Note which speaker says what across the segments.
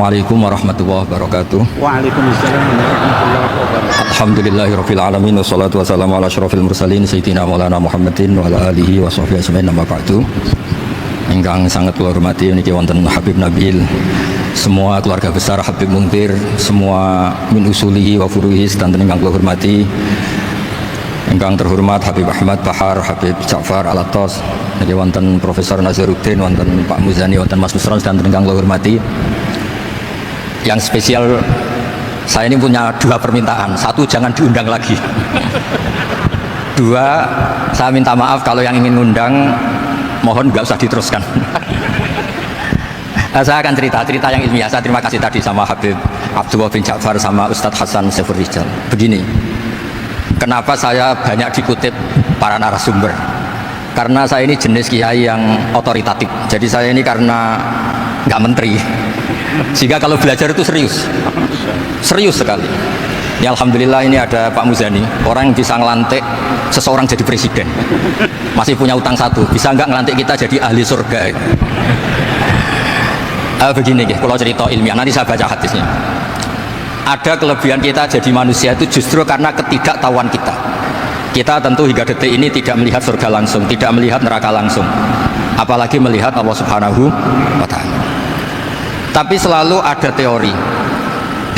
Speaker 1: Assalamualaikum warahmatullahi wabarakatuh.
Speaker 2: Waalaikumsalam warahmatullahi wabarakatuh.
Speaker 1: Alhamdulillahirabbil alamin wassalatu wassalamu ala asyrofil mursalin sayyidina maulana Muhammadin wa ala alihi wa sahbihi ajmain amma ba'du. Ingkang sangat kula hormati niki wonten Habib Nabil, semua keluarga besar Habib Muntir, semua min usulihi wa furuhi sedanten ingkang kula hormati. Ingkang terhormat Habib Ahmad Bahar, Habib Ja'far Al-Attas, niki wonten Profesor Nazaruddin, wonten Pak Muzani, wonten Mas Nusron sedanten ingkang kula hormati. Yang spesial, saya ini punya dua permintaan. Satu, jangan diundang lagi. Dua, saya minta maaf kalau yang ingin undang, mohon nggak usah diteruskan. Saya akan cerita yang ilmiah. Saya terima kasih tadi sama Habib Abdullah bin Ja'far sama Ustadz Hasan Saifur Rijal. Begini, kenapa saya banyak dikutip para narasumber? Karena saya ini jenis kiai yang otoritatif. Jadi saya ini karena nggak menteri, sehingga kalau belajar itu serius sekali. Ya alhamdulillah ini ada Pak Muzani, orang yang bisa ngelantik seseorang jadi presiden, masih punya utang satu, bisa nggak ngelantik kita jadi ahli surga. Begini kalau cerita ilmiah, nanti saya baca hadisnya. Ada kelebihan kita jadi manusia itu justru karena ketidaktahuan kita. Kita tentu hingga detik ini tidak melihat surga langsung, tidak melihat neraka langsung, apalagi melihat Allah Subhanahu wa Ta'ala. Tapi selalu ada teori,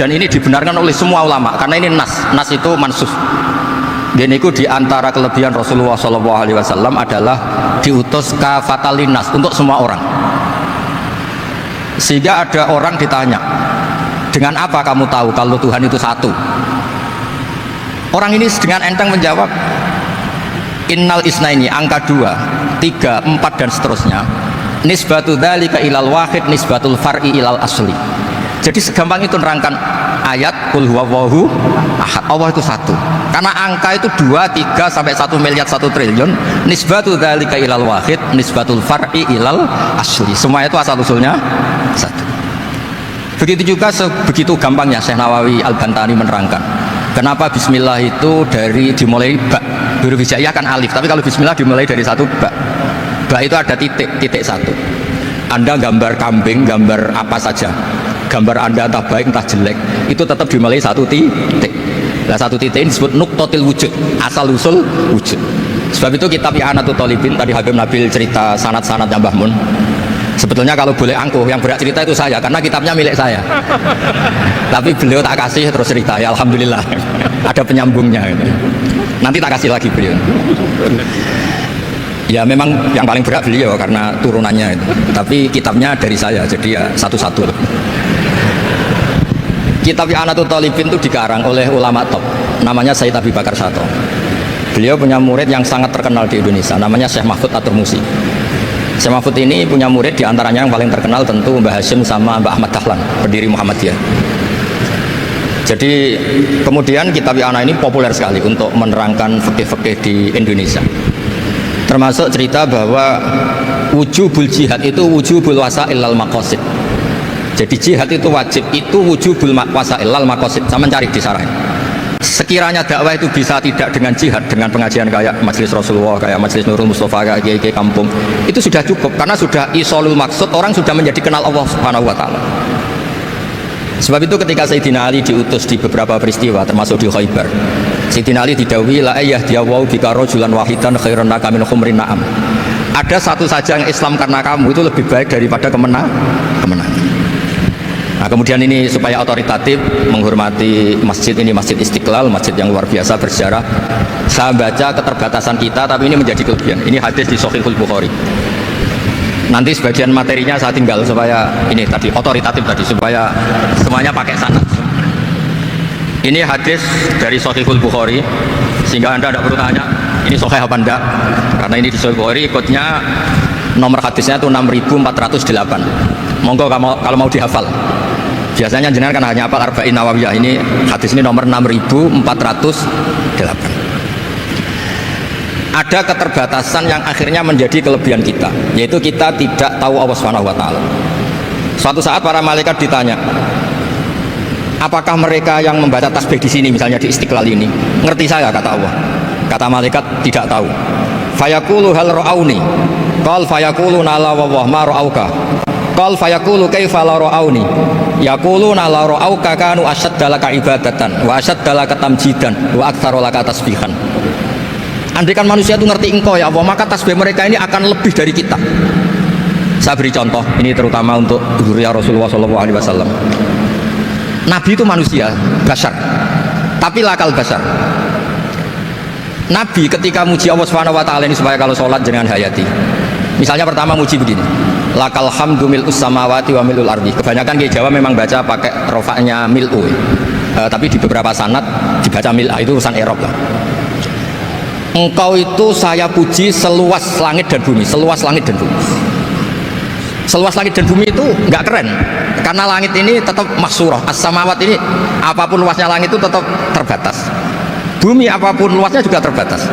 Speaker 1: dan ini dibenarkan oleh semua ulama karena ini nas itu mansus. Dan itu diantara kelebihan Rasulullah SAW adalah diutus kafatal linnas, untuk semua orang. Sehingga ada orang ditanya, dengan apa kamu tahu kalau Tuhan itu satu? Orang ini dengan enteng menjawab, innal isnaini, angka 2, 3, 4 dan seterusnya. Nisbatu dzalika ilal wahid nisbatul far'i ilal asli. Jadi segampang itu nerangkan ayat qul huwallahu ahad, Allah itu satu. Karena angka itu 2, 3 sampai 1 miliar 1 triliun. Nisbatu dzalika ilal wahid nisbatul far'i ilal asli. Semua itu asal usulnya satu. Begitu juga begitu gampangnya Syekh Nawawi Al-Bantani menerangkan kenapa bismillah itu dimulai ba. Huruf hijaiyah kan alif, tapi kalau bismillah dimulai dari satu ba. Ba itu ada titik satu. Anda gambar kambing, gambar apa saja, gambar Anda entah baik entah jelek, itu tetap dimulai satu titik. Nah, satu titik ini disebut nuqtatil wujud, asal usul wujud. Sebab itu kitab I'anatul Thalibin, tadi Habib Nabil cerita sanad-sanadnya Mbah Mun. Sebetulnya kalau boleh angkuh, yang berat cerita itu saya, karena kitabnya milik saya. Tapi beliau tak kasih terus cerita, ya alhamdulillah. Ada penyambungnya gitu. Nanti tak kasih lagi beliau. Ya memang yang paling berat beliau karena turunannya itu. Tapi kitabnya dari saya, jadi ya satu-satu. Kitab I'anatul Thalibin itu dikarang oleh ulama top, namanya Sayyid Abi Bakar Sato. Beliau punya murid yang sangat terkenal di Indonesia, namanya Syekh Mahfud At-Turmusi. Syekh Mahfud ini punya murid, diantaranya yang paling terkenal tentu Mbah Hashim sama Mbah Ahmad Dahlan, pendiri Muhammadiyah. Jadi kemudian kitab I'anah ini populer sekali untuk menerangkan fikih-fikih di Indonesia. Termasuk cerita bahwa wujubul jihad itu wujubul wasail lal maqasid. Jadi jihad itu wajib, itu wujubul wasail lal maqasid. Saya mencari di sarah. Sekiranya dakwah itu bisa tidak dengan jihad, dengan pengajian kayak Majelis Rasulullah, kayak Majelis Nurul Mustafa, kayak kiai kampung, itu sudah cukup karena sudah isolul maksud, orang sudah menjadi kenal Allah Subhanahu wa Ta'ala. Sebab itu ketika Sayyidina Ali diutus di beberapa peristiwa termasuk di Khaybar, Sayyidina Ali didhawuhi la ayyahdiyawu bika rajulan wahidan khairan laka min khumrin na'am. Ada satu saja yang Islam karena kamu itu lebih baik daripada kemenangan. Nah kemudian ini supaya otoritatif menghormati masjid ini, Masjid Istiqlal, masjid yang luar biasa bersejarah. Saya baca keterbatasan kita, tapi ini menjadi kelebihan. Ini hadis di Shahihul Bukhari. Nanti sebagian materinya saya tinggal supaya ini tadi otoritatif tadi, supaya semuanya pakai sanad. Ini hadis dari Shahihul Bukhari, sehingga Anda tidak perlu tanya ini sahih apa enggak, karena ini di Shahihul Bukhari, ikutnya nomor hadisnya itu 6408. Monggo kalau mau dihafal. Biasanya jenengan kan hanya hafal Arba'in Nawawiyah, ini hadis ini nomor 6408. Ada keterbatasan yang akhirnya menjadi kelebihan kita, yaitu kita tidak tahu Allah Subhanahu wa Ta'ala. Suatu saat para malaikat ditanya, apakah mereka yang membaca tasbih di sini, misalnya di Istiqlal ini, ngerti saya? Kata Allah. Kata malaikat, tidak tahu. Fayaqulu hal ra'auni, qal fayaqulu la wa ma ra'auka, qal fayaqulu kaifa la ra'auni, yaquluna la ra'auka kanu asyaddalaka ibadatan wa asyaddalaka tamjidan wa aktsarolaka tasbihan. Andaikan manusia itu ngerti engkau ya Allah, maka tasbih mereka ini akan lebih dari kita. Saya beri contoh, ini terutama untuk zuriat Rasulullah SAW. Nabi itu manusia, basar, tapi lakal basar. Nabi ketika muji Allah SWT ini supaya kalau sholat jangan hayati. Misalnya pertama muji begini, lakal hamdu mil'us samawati wa mil'ul ardi. Kebanyakan di Jawa memang baca pakai rofaknya mil'u, tapi di beberapa sanad dibaca mil'a, itu urusan Arab lah. Engkau itu saya puji seluas langit dan bumi, seluas langit dan bumi. Seluas langit dan bumi itu nggak keren, karena langit ini tetap maksurah, as-samawat ini apapun luasnya langit itu tetap terbatas. Bumi apapun luasnya juga terbatas.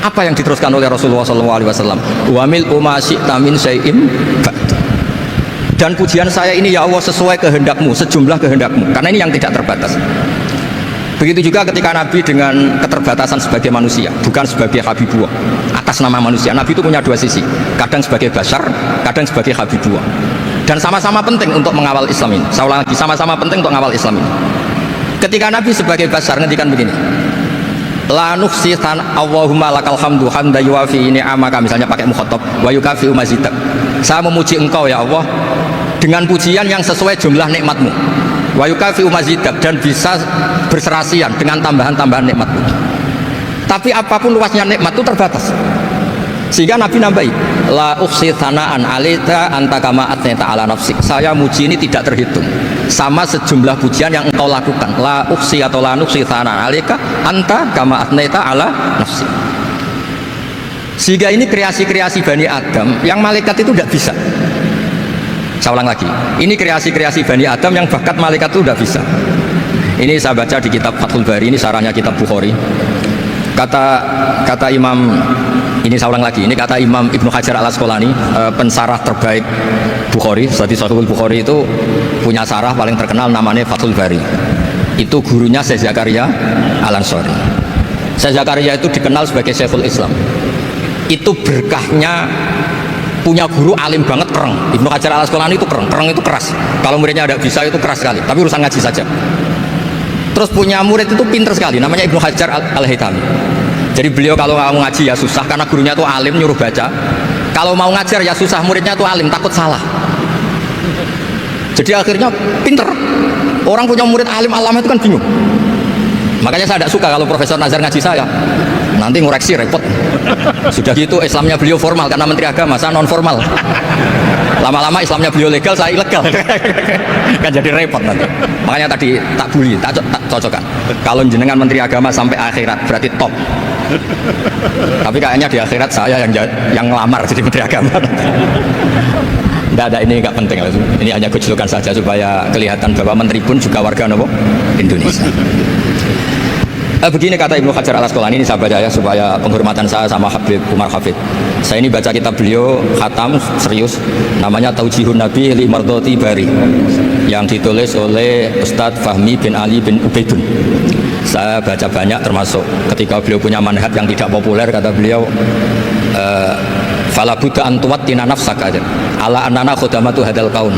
Speaker 1: Apa yang diteruskan oleh Rasulullah SAW? Wa mil'u ma syi'ta min syai'in ba'd. Dan pujian saya ini ya Allah sesuai kehendakmu, sejumlah kehendakmu, karena ini yang tidak terbatas. Begitu juga ketika Nabi dengan keterbatasan sebagai manusia, bukan sebagai Habibullah, atas nama manusia. Nabi itu punya dua sisi, kadang sebagai bashar, kadang sebagai Habibullah. Dan sama-sama penting untuk mengawal Islam ini. Saya ulang lagi, sama-sama penting untuk mengawal Islam ini. Ketika Nabi sebagai bashar ngendikan begini, la nuhsi Allahumma lakal hamdu hamda yuwafi ni'amaka, misalnya pakai mukhatab, wa yukafi mazidak. Saya memuji engkau ya Allah dengan pujian yang sesuai jumlah nikmatmu, wa yukafi mazidak, dan bisa berserasian dengan tambahan-tambahan nikmatmu. Tapi apapun luasnya nikmat itu terbatas, sehingga Nabi nambahi la ukhsi thana'an alita anta kama atneta ala nafsik. Saya muji ini tidak terhitung sama sejumlah pujian yang engkau lakukan. La ukhsi atau la nukhsi thana'an alika anta kama atneta ala nafsik. Sehingga ini kreasi-kreasi Bani Adam yang malaikat itu tidak bisa. Saya ulang lagi, ini kreasi-kreasi Bani Adam yang bakat malaikat itu tidak bisa. Ini saya baca di kitab Fathul Bari, ini sarahnya kitab Bukhari. Kata Imam, ini saya ulang lagi, ini kata Imam Ibnu Hajar Al-Asqalani, pensarah terbaik Bukhari. Jadi Sahihul Bukhari itu punya sarah paling terkenal namanya Fathul Bari. Itu gurunya Syekh Zakaria Al-Ansari. Syekh Zakaria itu dikenal sebagai Syekhul Islam. Itu berkahnya punya guru alim banget, kereng. Ibnu Hajar Al-Asqalani itu kereng itu keras. Kalau muridnya ada bisa itu keras sekali, tapi urusan ngaji saja. Terus punya murid itu pinter sekali, namanya Ibnu Hajar Al-Haytami. Jadi beliau kalau mau ngaji ya susah, karena gurunya itu alim nyuruh baca. Kalau mau ngajar ya susah, muridnya itu alim, takut salah. Jadi akhirnya pinter. Orang punya murid alim alama itu kan bingung. Makanya saya tidak suka kalau Profesor Nazar ngaji saya, nanti ngoreksi repot. Sudah gitu Islamnya beliau formal karena Menteri Agama, saya non formal. Lama-lama Islamnya beliau legal, saya ilegal. Kan jadi repot nanti. Makanya tadi tak bully, tak cocokkan. Kalau jenengan Menteri Agama sampai akhirat berarti top. Tapi kayaknya di akhirat saya yang ngelamar jadi Menteri Agama. Tidak ada, ini nggak penting. Ini hanya gejolokan saja supaya kelihatan bahwa Menteri pun juga warga Indonesia. Begini kata Ibnu Hajar Al-Asqalani, ini saya baca ya supaya penghormatan saya sama Habib Umar Hafid. Saya ini baca kitab beliau khatam serius, namanya Taujihun Nabi li Mardhati Bari, yang ditulis oleh Ustadz Fahmi bin Ali bin Ubaidun. Saya baca banyak, termasuk ketika beliau punya manhaj yang tidak populer, kata beliau fala budda an tuwattina nafsaka ala annana khodamatu hadal kaun.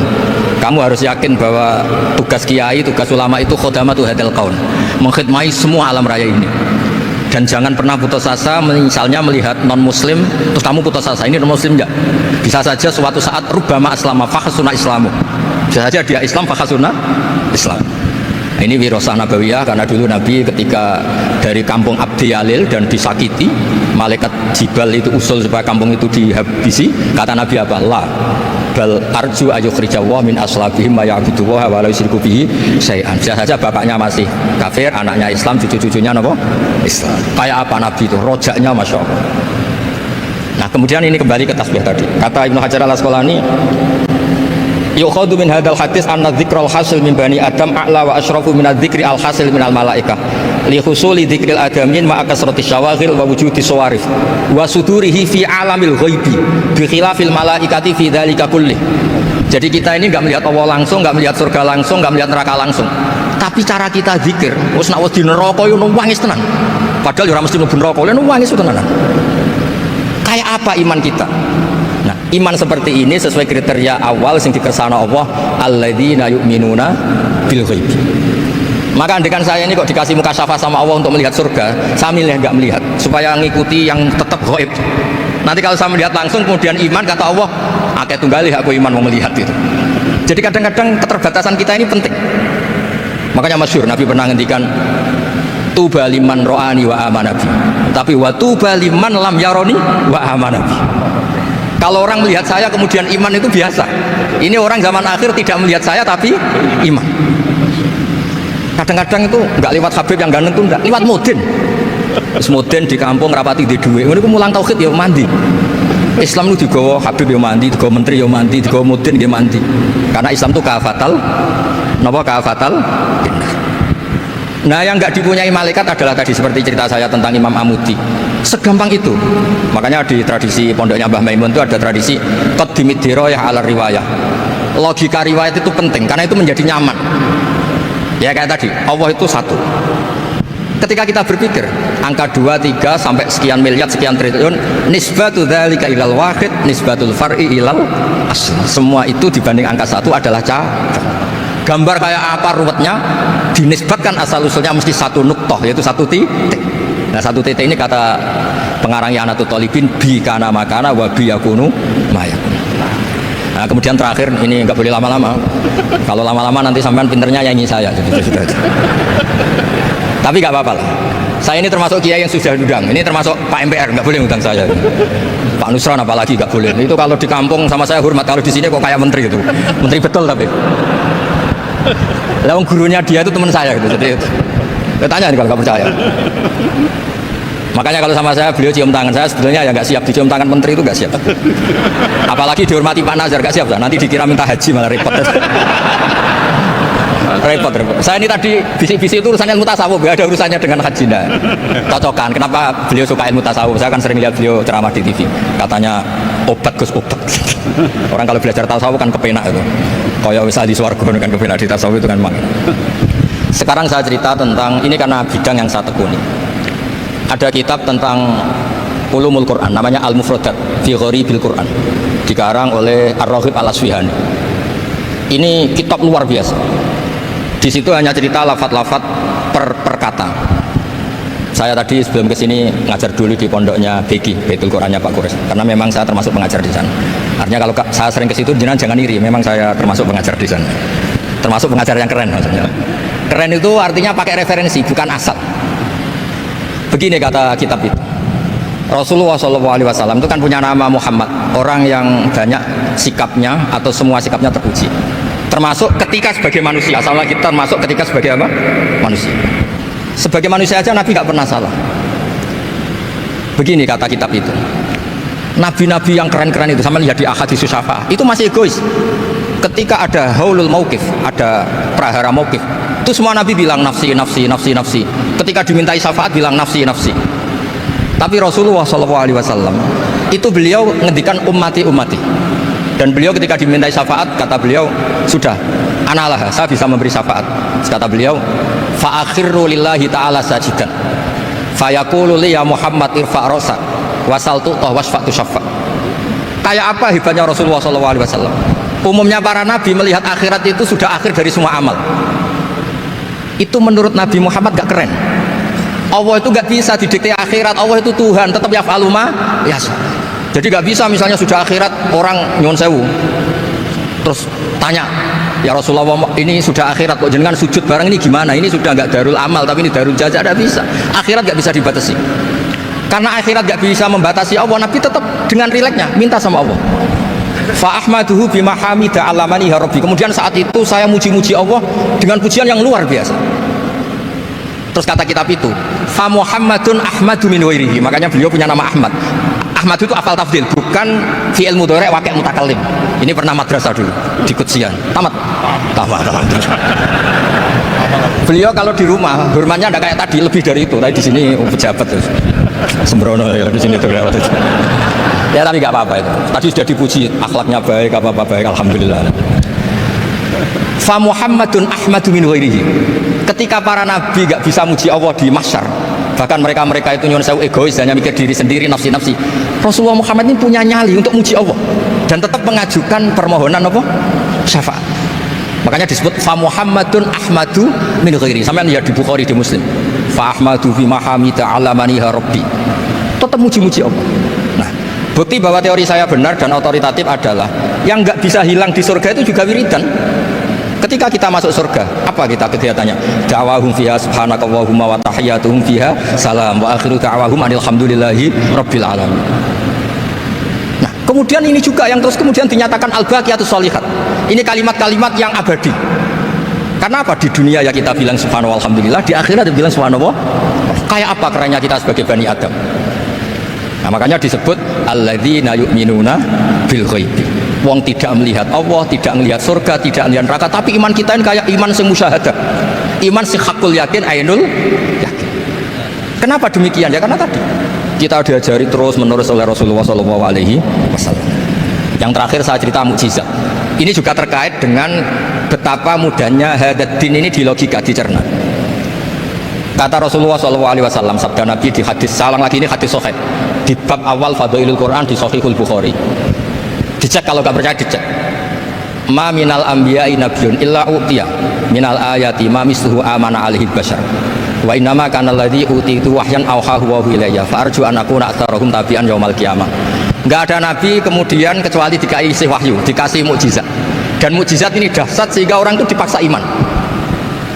Speaker 1: Kamu harus yakin bahwa tugas kiai, tugas ulama itu khodamatu hadal kaun, mengkhidmati semua alam raya ini. Dan jangan pernah putus asa, misalnya melihat non muslim terus kamu putus asa, ini non muslim enggak. Bisa saja suatu saat rubbama aslama fakhasuna islamu, bisa saja dia Islam fakhasuna Islam. Nah, ini wirasah nabawiyah, karena dulu Nabi ketika dari kampung Abdi Yalil dan disakiti, malaikat Jibal itu usul supaya kampung itu dihabisi. Kata Nabi apa? La bal arju ayukhrijawah min aslabihim ma ya'budullaha wa la yusyriku bihi syai'an. Bisa saja bapaknya masih kafir, anaknya Islam, cucu-cucunya apa? Islam. Kayak apa Nabi itu? Rojaknya Masya Allah. Nah kemudian ini kembali ke tasbih tadi. Kata Ibnu Hajar Al-Asqalani, yukhadu min hadal hadis anna dzikral hasil min bani adam a'la wa asyrafu min adzikri al hasil min al malaikah li husuli dzikril adamin ma akasrati syawaghil wa wujudi sawarif wa sudurihi fi alamil ghaibi bi khilafil malaikati fi dzalika kulli. Jadi kita ini enggak melihat Allah langsung, enggak melihat surga langsung, enggak melihat neraka langsung. Tapi cara kita zikir, wis nek wedi neraka yo nangis tenan. Padahal yo ora mesti mlebu neraka, lha nangis tenan. Kayak apa iman kita? Nah, Iman seperti ini sesuai kriteria awal sing dikersana Allah, alladzina yu'minuna bil ghaib. Maka andekan saya ini kok dikasih mukasyafah sama Allah untuk melihat surga, saya milih nggak melihat supaya ngikuti yang tetap ghaib. Nanti kalau saya melihat langsung kemudian iman, kata Allah, akeh tunggalih aku iman mau melihat itu. Jadi kadang-kadang keterbatasan kita ini penting. Makanya masyhur Nabi pernah ngendikan tuba liman ro'ani wa amanabi, tapi wa tuba liman lam yaroni wa amanabi. Kalau orang melihat saya kemudian iman itu biasa. Ini orang zaman akhir tidak melihat saya tapi iman. Kadang-kadang itu nggak lewat Habib yang ganteng, itu enggak, lewat Mudin. Terus Mudin di kampung rapati di duit, ini mulang tauhid ya mandi. Islam itu digawa Habib ya mandi, digawa menteri ya mandi, digawa Mudin ya mandi. Karena Islam itu kafatal, napa kafatal? Nah yang nggak dipunyai malaikat adalah tadi seperti cerita saya tentang Imam Amudi. Segampang itu. Makanya di tradisi pondoknya Mbah Maimun itu ada tradisi qaddimid dirayah ala riwayah. Logika riwayat itu penting karena itu menjadi nyaman. Ya kayak tadi, Allah itu satu. Ketika kita berpikir angka 2, 3 sampai sekian miliar, sekian triliun, nisbatu dzalika ilal wahid, nisbatul far'i ilal asl. Semua itu dibanding angka 1 adalah cabang. Gambar kayak apa ruwetnya dinisbatkan asal usulnya mesti satu nuktah, yaitu satu titik. Nah satu titik ini kata pengarang Ya'natul Talibin, bi kana makana wa bi yakunu mayakun. Nah kemudian terakhir ini nggak boleh lama-lama. Kalau lama-lama nanti sampean pinternya nyanyi saya. Tapi nggak apa-apa lah. Saya ini termasuk kiai yang sudah diundang. Ini termasuk Pak MPR, nggak boleh undang saya. Pak Nusron apalagi nggak boleh. Itu kalau di kampung sama saya hormat, kalau di sini kok kayak menteri itu. Menteri betul tapi. Lalu gurunya dia itu teman saya gitu. Jadi tanya nih kalau nggak percaya. Makanya kalau sama saya beliau cium tangan, saya sebetulnya ya nggak siap dicium tangan menteri, itu nggak siap. Apalagi dihormati Pak Nazar, nggak siap. Nanti dikira minta haji malah repot. repot. Saya ini tadi bisik-bisik itu urusannya ilmu tasawuf, nggak ada urusannya dengan haji. Nah, cocokan. Kenapa beliau suka ilmu tasawuf? Saya kan sering lihat beliau ceramah di TV. Katanya obat Gus obat. Orang kalau belajar tasawuf kan kepenak itu. Kayak misal di swarga kan kepenak, di tasawuf itu kan memang. Sekarang saya cerita tentang ini karena bidang yang saya tekuni. Ada kitab tentang ulumul Quran namanya Al-Mufradat fi Gharibil Quran, dikarang oleh Ar-Raghib Al-Asfihani. Ini kitab luar biasa. Di situ hanya cerita lafat-lafat per kata. Saya tadi sebelum kesini ngajar dulu di pondoknya Beki, Baitul Qurannya Pak Kures, karena memang saya termasuk pengajar di sana. Artinya kalau saya sering ke situ jangan iri, memang saya termasuk pengajar di sana. Termasuk pengajar yang keren maksudnya. Keren itu artinya pakai referensi, bukan asal. Begini kata kitab itu. Rasulullah SAW itu kan punya nama Muhammad, orang yang banyak sikapnya atau semua sikapnya terpuji. Termasuk ketika sebagai manusia, asalnya kita termasuk ketika sebagai apa? Manusia. Sebagai manusia aja Nabi nggak pernah salah. Begini kata kitab itu. Nabi-nabi yang keren-keren itu, sama lihat di Ahaditsus Syafa'ah, itu masih egois. Ketika ada haulul mauqif, ada prahara mauqif, itu semua Nabi bilang nafsi, nafsi, nafsi, nafsi. Ketika dimintai syafaat bilang nafsi, nafsi. Tapi Rasulullah SAW itu beliau ngendikan ummati, ummati. Dan beliau ketika dimintai syafaat kata beliau, sudah, analah, saya bisa memberi syafaat. Kata beliau, fa'akhirru lillahi ta'ala sajidan fayaqulu li ya Muhammad irfa' rasa wasaltu toh wasfa'tu syafa'. Kayak apa hebatnya Rasulullah SAW? Umumnya para nabi melihat akhirat itu sudah akhir dari semua amal. Itu menurut Nabi Muhammad gak keren. Allah itu gak bisa didikte akhirat. Allah itu Tuhan, tetap yaf'alu ma yasha. Jadi gak bisa misalnya sudah akhirat orang nyuwun sewu terus tanya, ya Rasulullah ini sudah akhirat kok jenengan sujud bareng ini gimana? Ini sudah gak darul amal tapi ini darul jaza. Gak bisa. Akhirat gak bisa dibatasi. Karena akhirat gak bisa membatasi Allah, Nabi tetap dengan rileksnya minta sama Allah. Fa ahmaduhu bima hamida alamani ya rabbi. Kemudian saat itu saya muji-muji Allah dengan pujian yang luar biasa. Terus kata kitab itu, fa Muhammadun ahmadu min wairihi. Makanya beliau punya nama Ahmad. Ahmad itu afal tafdil, bukan fi'il mudhari' waqi' mutakallim. Ini pernah madrasah dulu di Kutsian. Tamat. Beliau kalau di rumah hormatnya enggak kayak tadi, lebih dari itu. Tadi di sini pejabat terus. Sembrono ya di sini tuh. Ya tapi nggak apa-apa itu. Tadi sudah dipuji, akhlaknya baik, apa-apa baik, alhamdulillah. Fa Muhammadun ahmadu min ghairihi. Ketika para nabi nggak bisa muji Allah di mahsyar, bahkan mereka itu nyuwun sewu egois, hanya mikir diri sendiri, nafsi-nafsi. Rasulullah Muhammad ini punya nyali untuk muji Allah. dan tetap mengajukan permohonan apa? Syafaat. Makanya disebut fa Muhammadun Ahmadu min ghairi. Sampeyan lihat di Bukhari, di Muslim. Fa Ahmadu fi mahamida alamaniha rabbi. Tetap muji-muji Allah. Nah, bukti bahwa teori saya benar dan otoritatif adalah yang nggak bisa hilang di surga itu juga wiridan. Ketika kita masuk surga, apa kita kegiatannya? Da'wahum fiha subhanakallahumma wa tahiyyatuhum fiha salam wa akhiru da'wahum alhamdulillahi rabbil alamin. Nah, kemudian ini juga yang terus kemudian dinyatakan al-baqiyatus sholihat. Ini kalimat-kalimat yang abadi. Karena apa? Di dunia ya kita bilang subhanallah alhamdulillah, di akhirat kita bilang subhanallah. Kayak apa kerennya kita sebagai Bani Adam? Nah, makanya disebut alladzina yu'minuna bil ghaibi. Wong tidak melihat Allah, tidak melihat surga, tidak melihat neraka, tapi iman kita ini kayak iman sing musyahadah. Iman sing hakul yakin, ainul yakin. Kenapa demikian? Ya karena tadi kita diajari terus menerus oleh Rasulullah SAW. Yang terakhir saya cerita mukjizat. Ini juga terkait dengan betapa mudahnya hadaddin ini di logika, dicerna. Kata Rasulullah SAW, sabda Nabi di hadis, salang lagi ini hadis sahih di bab awal Fadailul Quran di Sahihul Bukhari. Dicek, kalau nggak percaya dicek. Ma minal anbiya'i nabiyyun illa utiya minal ayati ma misluhu amana alaihi bashar. Wa innama kana alladzi utitu wahyan auhahu wa ilayya fa arju an akuna aktsarahum tabi'an yaumal qiyamah. Enggak ada nabi kemudian kecuali dikasih wahyu, dikasih mukjizat. Dan mukjizat ini dahsyat sehingga orang itu dipaksa iman.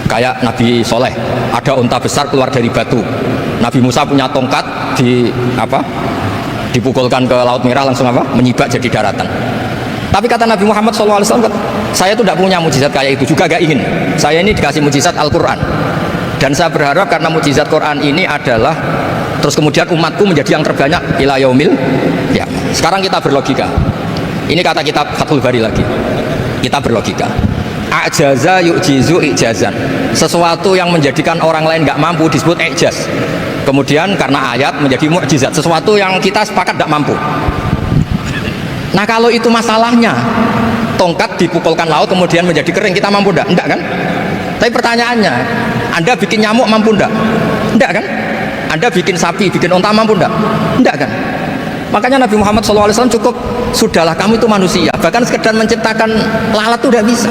Speaker 1: Kayak Nabi Soleh, ada unta besar keluar dari batu. Nabi Musa punya tongkat dipukulkan ke Laut Merah langsung menyibak jadi daratan. Tapi kata Nabi Muhammad SAW, saya itu tidak punya mukjizat kayak itu, juga gak ingin. Saya ini dikasih mukjizat Al-Quran. Dan saya berharap karena mukjizat Quran ini adalah terus kemudian umatku menjadi yang terbanyak ila yaumil ya. Sekarang kita berlogika. Ini kata kitab Fathul Bari lagi. Kita berlogika. Ajaza yu'jizu ijazan. Sesuatu yang menjadikan orang lain gak mampu disebut ijaz. Kemudian karena ayat menjadi mukjizat, sesuatu yang kita sepakat tidak mampu. Nah kalau itu masalahnya, tongkat dipukulkan laut kemudian menjadi kering, kita mampu enggak? Enggak kan? Tapi pertanyaannya, Anda bikin nyamuk mampu enggak? Enggak kan? Anda bikin sapi, bikin unta mampu enggak? Enggak kan? Makanya Nabi Muhammad SAW cukup, sudahlah kamu itu manusia, bahkan sekedar menciptakan lalat itu tidak bisa.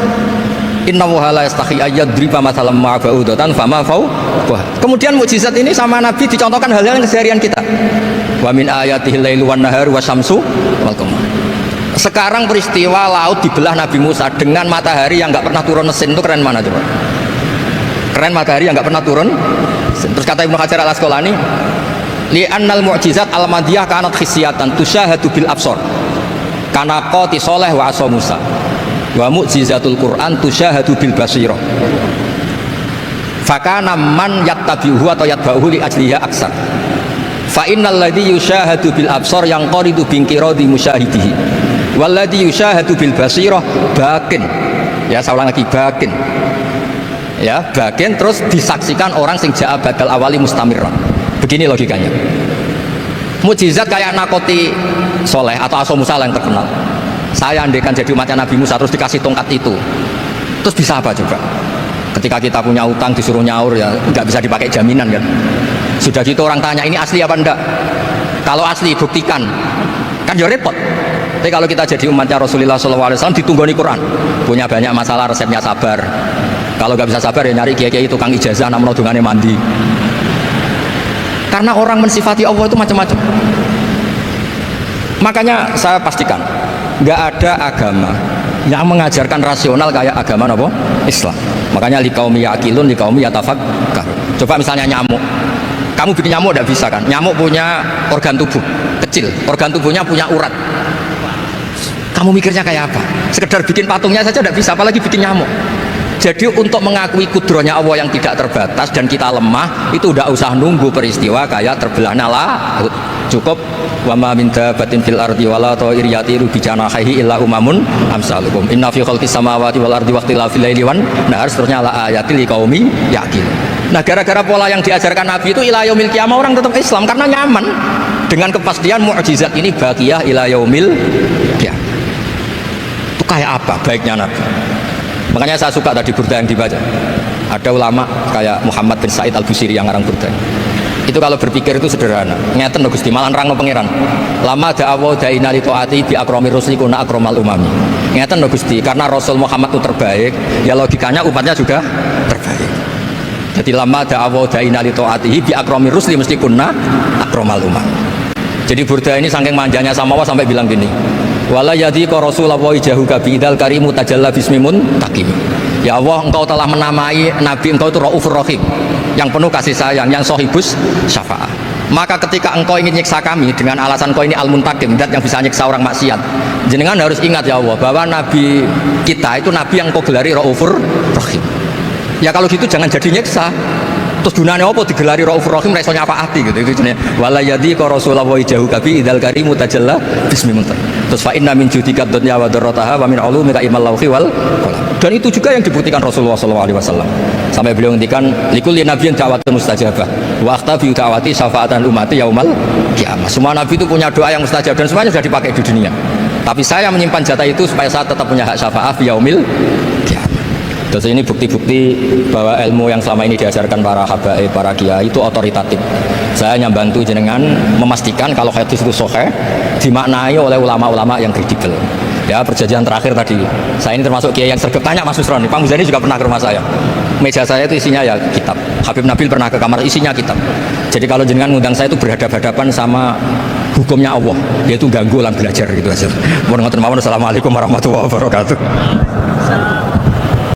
Speaker 1: Innallaha la yastahi ayyadriba mathalan ma ba'udatan fama fawqa. Kemudian mukjizat ini sama Nabi dicontohkan hal-hal yang keseharian kita. Wa min ayatihi lailu wan naharu wasyamsu wal qamar. Sekarang peristiwa laut dibelah Nabi Musa dengan matahari yang enggak pernah turun mesin, itu keren mana coba? Keren matahari yang enggak pernah turun. Terus kata Ibnu Hajar Al-Asqalani, li annal mu'jizat al-madiyah kanat khisyatan tusyahadu bil absar. Kana qati Saleh wa asa Musa. Wa mu'jizatul Quran tusyahadu bil basirah. Fakana man yattabi'uhu atau yatba'uhu li ajliha aksar. Fa innal ladzi yusyahadu bil absar yang qaridu binqiradi musyahidihi. Wal ladzi yusyahadu bil basirah bakin. Ya, saya ulang lagi, bakin. Ya, bakin terus disaksikan orang sing ja'a badal awali mustamirran. Begini logikanya. Mukjizat kayak nakoti Soleh atau Asa Musa yang terkenal. Saya andaikan jadi umatnya Nabi Musa terus dikasih tongkat itu, terus bisa apa coba? Ketika kita punya utang disuruh nyaur ya nggak bisa dipakai jaminan kan? Sudah gitu orang tanya ini asli apa enggak? Kalau asli buktikan, kan ya repot. Tapi kalau kita jadi umatnya Rasulullah SAW ditunggoni Quran, punya banyak masalah resepnya sabar. Kalau nggak bisa sabar ya nyari kiai-kiai tukang ijazah, namun dungannya mandi. Karena orang mensifati Allah itu macam-macam. Makanya saya pastikan nggak ada agama yang mengajarkan rasional kayak agama apa? Islam. Makanya liqaumi yaqilun liqaumi yatafakkar. Coba misalnya nyamuk, kamu bikin nyamuk tidak bisa kan? Nyamuk punya organ tubuh kecil, organ tubuhnya punya urat. Kamu mikirnya kayak apa? Sekedar bikin patungnya saja tidak bisa, apalagi bikin nyamuk. Jadi untuk mengakui kudrohnya Allah yang tidak terbatas dan kita lemah, itu udah usah nunggu peristiwa kayak terbelahnya laut. Cukup wa ma min dabatin fil ardi wala ta'ir yatiru bi janahihi illa umamun amsalukum inna fi khalqis samawati wal ardi waqtilafil laili wan nahar seterusnya la ayatil liqaumi yaqilun. Nah, gara-gara pola yang diajarkan Nabi itu ila yaumil qiyamah orang tetap Islam karena nyaman dengan kepastian mukjizat ini baqiyah ila yaumil qiyamah. Itu kayak apa baiknya Nabi? Makanya saya suka tadi burda yang dibaca. Ada ulama kayak Muhammad bin Sa'id Al-Busiri yang ngarang burda. Itu kalau berpikir itu sederhana. Ngeten lho Gusti, malah nerangno pangeran. Lama da'awa da'ina li taati bi akrami rusli kuna akramal umami. Ngeten lho Gusti, karena Rasul Muhammad itu terbaik, ya logikanya umatnya juga terbaik. Jadi lama da'awa da'ina li taati bi akrami rusli mesti kuna akramal umami. Jadi Burda ini saking manjanya sama Allah sampai bilang gini. Wala yadhiqa Rasulullah jahuka bi'idal karimu tajalla bismimun takim. Ya Allah, engkau telah menamai Nabi engkau itu Raufur Rahim, yang penuh kasih sayang, yang sohibus syafa'ah. Maka ketika engkau ingin nyiksa kami dengan alasan engkau ini al-muntakim, dat yang bisa nyiksa orang maksiat, jenengan harus ingat ya Allah bahwa Nabi kita itu Nabi yang engkau gelari Raufur Rahim. Ya kalau gitu jangan jadi nyiksa. Terus gunanya apa digelari Raufur Rahim reso nyafaati gitu. Itu jenenge wala yadhiqa Rasulullah jahuka bi'idal karimu tajalla bismimun. Terus fa inna min judika dunya wa darrataha wa min ulumika ilmal lawhi wal qalam. Dan itu juga yang dibuktikan Rasulullah SAW. Sampai beliau ngendikan likulli nabiyyin da'watun mustajabah wa akhtabi da'wati syafa'atan ummati yaumal qiyamah. Semua nabi itu punya doa yang mustajab dan semuanya sudah dipakai di dunia. Tapi saya menyimpan jatah itu supaya saya tetap punya hak syafaat di yaumil qiyamah. Terus ini bukti-bukti bahwa ilmu yang selama ini diajarkan para habaib, para kiai itu otoritatif. Saya hanya bantu jenengan memastikan kalau hadis itu sahih dimaknai oleh ulama-ulama yang kredibel. Ya, perjanjian terakhir tadi, saya ini termasuk kiai yang sergap tanya Mas Susron. Pak Muzani juga pernah ke rumah saya. Meja saya itu isinya ya kitab. Habib Nabil pernah ke kamar isinya kitab. Jadi kalau jenengan ngundang saya itu berhadapan-hadapan sama hukumnya Allah, yaitu ganggu orang belajar gitu aja. Assalamualaikum warahmatullahi wabarakatuh.